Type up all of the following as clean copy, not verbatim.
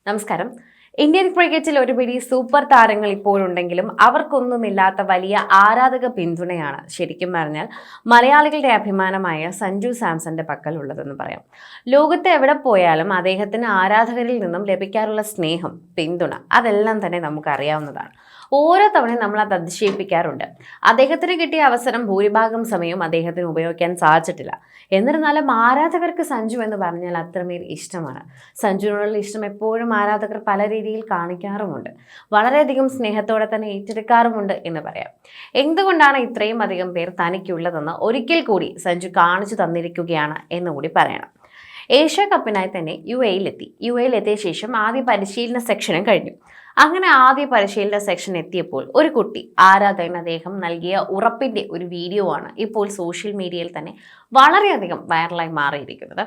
നമസ്കാരം. ഇന്ത്യൻ ക്രിക്കറ്റിൽ ഒരുപിടി സൂപ്പർ താരങ്ങൾ ഇപ്പോഴുണ്ടെങ്കിലും അവർക്കൊന്നുമില്ലാത്ത വലിയ ആരാധക പിന്തുണയാണ് ശരിക്കും പറഞ്ഞാൽ മലയാളികളുടെ അഭിമാനമായ സഞ്ജു സാംസന്റെ പക്കൽ ഉള്ളതെന്ന് പറയാം. ലോകത്ത് എവിടെ പോയാലും അദ്ദേഹത്തിന് ആരാധകരിൽ നിന്നും ലഭിക്കാറുള്ള സ്നേഹം, പിന്തുണ അതെല്ലാം തന്നെ നമുക്കറിയാവുന്നതാണ്. ഓരോ തവണയും നമ്മൾ അത് അതിശയിപ്പിക്കാറുണ്ട്. അദ്ദേഹത്തിന് കിട്ടിയ അവസരം ഭൂരിഭാഗം സമയവും അദ്ദേഹത്തിന് ഉപയോഗിക്കാൻ സാധിച്ചിട്ടില്ല. എന്നിരുന്നാലും ആരാധകർക്ക് സഞ്ജു എന്ന് പറഞ്ഞാൽ അത്രമേൽ ഇഷ്ടമാണ്. സഞ്ജുവിനോടുള്ള ഇഷ്ടം എപ്പോഴും ആരാധകർ പല രീതിയിൽ കാണിക്കാറുമുണ്ട്. വളരെയധികം സ്നേഹത്തോടെ തന്നെ ഏറ്റെടുക്കാറുമുണ്ട് എന്ന് പറയാം. എന്തുകൊണ്ടാണ് ഇത്രയും അധികം പേർ തനിക്കുള്ളതെന്ന് ഒരിക്കൽ കൂടി സഞ്ജു കാണിച്ചു തന്നിരിക്കുകയാണ് എന്നുകൂടി പറയണം. ഏഷ്യ കപ്പിനായി തന്നെ യു എയിലെത്തിയ ശേഷം ആദ്യ പരിശീലന സെക്ഷനും കഴിഞ്ഞു. അങ്ങനെ ആദ്യ പരിശീലന സെക്ഷൻ എത്തിയപ്പോൾ ഒരു കുട്ടി ആരാധകൻ അദ്ദേഹം നൽകിയ ഉറപ്പിന്റെ ഒരു വീഡിയോ ആണ് ഇപ്പോൾ സോഷ്യൽ മീഡിയയിൽ തന്നെ വളരെയധികം വൈറലായി മാറിയിരിക്കുന്നത്.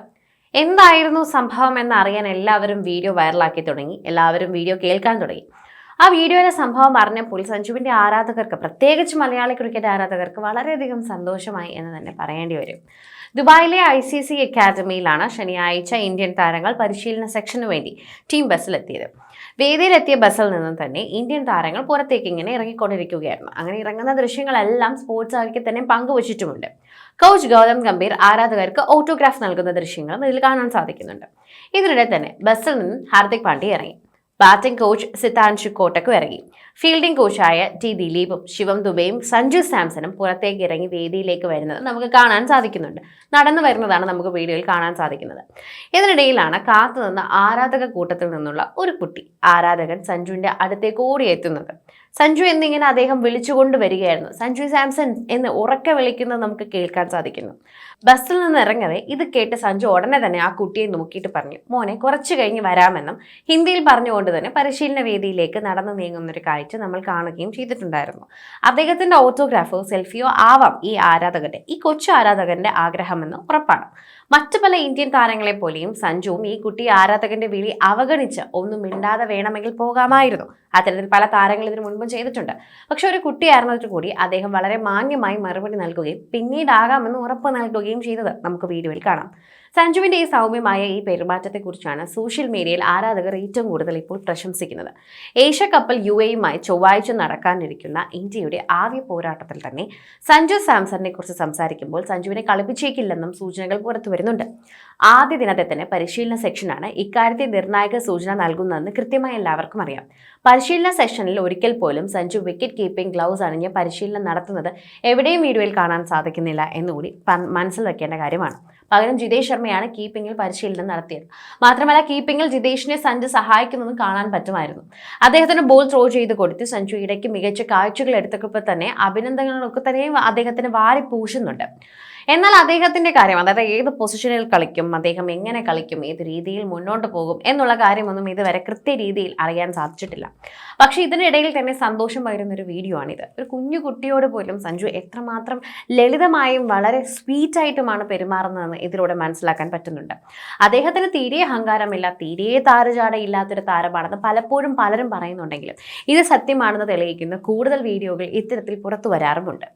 എന്തായിരുന്നു സംഭവം എന്നറിയാൻ എല്ലാവരും വീഡിയോ വൈറലാക്കി തുടങ്ങി, എല്ലാവരും വീഡിയോ കേൾക്കാൻ തുടങ്ങി. ആ വീഡിയോയിലെ സംഭവം അറിഞ്ഞപ്പോൾ സഞ്ജുവിന്റെ ആരാധകർക്ക്, പ്രത്യേകിച്ച് മലയാളി ക്രിക്കറ്റ് ആരാധകർക്ക് വളരെയധികം സന്തോഷമായി എന്ന് തന്നെ പറയേണ്ടി വരും. ദുബായിലെ ICC അക്കാദമിയിലാണ് ശനിയാഴ്ച ഇന്ത്യൻ താരങ്ങൾ പരിശീലന സെക്ഷനു വേണ്ടി ടീം ബസ്സിലെത്തിയത്. വേദിയിലെത്തിയ ബസ്സിൽ നിന്നും തന്നെ ഇന്ത്യൻ താരങ്ങൾ പുറത്തേക്ക് ഇങ്ങനെ ഇറങ്ങിക്കൊണ്ടിരിക്കുകയായിരുന്നു. അങ്ങനെ ഇറങ്ങുന്ന ദൃശ്യങ്ങളെല്ലാം സ്പോർട്സ് ആക്കി തന്നെ പങ്കുവച്ചിട്ടുമുണ്ട്. കോച്ച് ഗൗതം ഗംഭീർ ആരാധകർക്ക് ഓട്ടോഗ്രാഫ് നൽകുന്ന ദൃശ്യങ്ങളും ഇതിൽ കാണാൻ സാധിക്കുന്നുണ്ട്. ഇതിനിടെ തന്നെ ബസ്സിൽ നിന്ന് ഹാർദിക് പാണ്ഡ്യ ഇറങ്ങി. ബാറ്റിംഗ് കോച്ച് സിതാൻഷു കോട്ടക്കും ഇറങ്ങി. ഫീൽഡിംഗ് കോച്ചായ T ദിലീപും ശിവം ദുബെയും സഞ്ജു സാംസണും പുറത്തേക്ക് ഇറങ്ങി വേദിയിലേക്ക് വരുന്നത് നമുക്ക് കാണാൻ സാധിക്കുന്നുണ്ട്. നടന്നു വരുന്നതാണ് നമുക്ക് വീഡിയോയിൽ കാണാൻ സാധിക്കുന്നത്. ഇതിനിടയിലാണ് കാത്തുനിന്ന ആരാധക കൂട്ടത്തിൽ നിന്നുള്ള ഒരു കുട്ടി ആരാധകൻ സഞ്ജുവിന്റെ അടുത്തേക്ക് ഓടിയെത്തുന്നത്. സഞ്ജു എന്നിങ്ങനെ അദ്ദേഹം വിളിച്ചുകൊണ്ട് വരികയായിരുന്നു. സഞ്ജു സാംസൺ എന്ന് ഉറക്കെ വിളിക്കുന്നത് നമുക്ക് കേൾക്കാൻ സാധിക്കുന്നു. ബസ്സിൽ നിന്ന് ഇറങ്ങവേ ഇത് കേട്ട് സഞ്ജു ഉടനെ തന്നെ ആ കുട്ടിയെ നോക്കിയിട്ട് പറഞ്ഞു, മോനെ കുറച്ചു കഴിഞ്ഞ് വരാമെന്നും ഹിന്ദിയിൽ പറഞ്ഞുകൊണ്ട് തന്നെ പരിശീലന വേദിയിലേക്ക് നടന്നു നീങ്ങുന്നൊരു കാഴ്ച നമ്മൾ കാണുകയും ചെയ്തിട്ടുണ്ടായിരുന്നു. അദ്ദേഹത്തിന്റെ ഓട്ടോഗ്രാഫോ സെൽഫിയോ ആവാം ഈ കൊച്ചു ആരാധകന്റെ ആഗ്രഹമെന്ന് ഉറപ്പാണ്. മറ്റു പല ഇന്ത്യൻ താരങ്ങളെ പോലെയും സഞ്ജുവും ഈ കുട്ടി ആരാധകന്റെ വിളി അവഗണിച്ച് ഒന്നും മിണ്ടാതെ വേണമെങ്കിൽ പോകാമായിരുന്നു. അത്തരത്തിൽ പല താരങ്ങൾ ഇതിനു മുൻപും ചെയ്തിട്ടുണ്ട്. പക്ഷെ ഒരു കുട്ടിയായിരുന്നിട്ട് കൂടി അദ്ദേഹം വളരെ മാന്യമായി മറുപടി നൽകുകയും പിന്നീടാകാമെന്ന് ഉറപ്പ് നൽകുകയും ചെയ്തത് നമുക്ക് വീഡിയോയിൽ കാണാം. സഞ്ജുവിന്റെ ഈ സൗമ്യമായ ഈ പെരുമാറ്റത്തെക്കുറിച്ചാണ് സോഷ്യൽ മീഡിയയിൽ ആരാധകർ ഏറ്റവും കൂടുതൽ ഇപ്പോൾ പ്രശംസിക്കുന്നത്. ഏഷ്യ കപ്പിൽ UAEയുമായി ചൊവ്വാഴ്ച നടക്കാനിരിക്കുന്ന ഇന്ത്യയുടെ ആദ്യ പോരാട്ടത്തിൽ തന്നെ സഞ്ജു സാംസണിനെ കുറിച്ച് സംസാരിക്കുമ്പോൾ സഞ്ജുവിനെ കളിപ്പിച്ചേക്കില്ലെന്നും സൂചനകൾ പുറത്തു വരുന്നുണ്ട്. ആദ്യ ദിനത്തെ തന്നെ പരിശീലന സെക്ഷനാണ് ഇക്കാര്യത്തിൽ നിർണായക സൂചന നൽകുന്നതെന്ന് കൃത്യമായി എല്ലാവർക്കും അറിയാം. പരിശീലന സെഷനിൽ ഒരിക്കൽ പോലും സഞ്ജു വിക്കറ്റ് കീപ്പിംഗ് ഗ്ലൗസ് അണിഞ്ഞ് പരിശീലനം നടത്തുന്നത് എവിടെയും വീഡിയോയിൽ കാണാൻ സാധിക്കുന്നില്ല എന്നുകൂടി മനസ്സിൽ വെക്കേണ്ട കാര്യമാണ്. പകരം ജിതേഷ് ശർമ്മയാണ് കീപ്പിംഗിൽ പരിശീലനം നടത്തിയത്. മാത്രമല്ല കീപ്പിംഗിൽ ജിതേഷിനെ സഞ്ജു സഹായിക്കുന്നത് കാണാൻ പറ്റുമായിരുന്നു. അദ്ദേഹത്തിന് ബോൾ ത്രോ ചെയ്ത് കൊടുത്ത് സഞ്ജു ഇടയ്ക്ക് മികച്ച കാഴ്ചകൾ എടുത്തപ്പോൾ തന്നെ അഭിനന്ദനങ്ങളൊക്കെ തന്നെ അദ്ദേഹത്തിന് വാരി പൂശുന്നുണ്ട്. എന്നാൽ അദ്ദേഹത്തിന്റെ കാര്യം, അതായത് ഏത് പൊസിഷനിൽ കളിക്കും, അദ്ദേഹം എങ്ങനെ കളിക്കും, ഏത് രീതിയിൽ മുന്നോട്ട് പോകും എന്നുള്ള കാര്യമൊന്നും ഇതുവരെ കൃത്യ രീതിയിൽ അറിയാൻ സാധിച്ചിട്ടില്ല. പക്ഷെ ഇതിനിടയിൽ തന്നെ സന്തോഷം പകരുന്ന ഒരു വീഡിയോ ആണിത്. ഒരു കുഞ്ഞു കുട്ടിയോട് പോലും സഞ്ജു എത്രമാത്രം ലളിതമായും വളരെ സ്വീറ്റായിട്ടുമാണ് പെരുമാറുന്നതെന്ന് ഇതിലൂടെ മനസ്സിലാക്കാൻ പറ്റുന്നുണ്ട്. അദ്ദേഹത്തിന് തീരെ അഹങ്കാരമില്ല, തീരെ താരജാടയില്ലാത്തൊരു താരമാണെന്ന് പലപ്പോഴും പലരും പറയുന്നുണ്ടെങ്കിലും ഇത് സത്യമാണെന്ന് തെളിയിക്കുന്ന കൂടുതൽ വീഡിയോകൾ ഇത്തരത്തിൽ പുറത്തു വരാറുമുണ്ട്.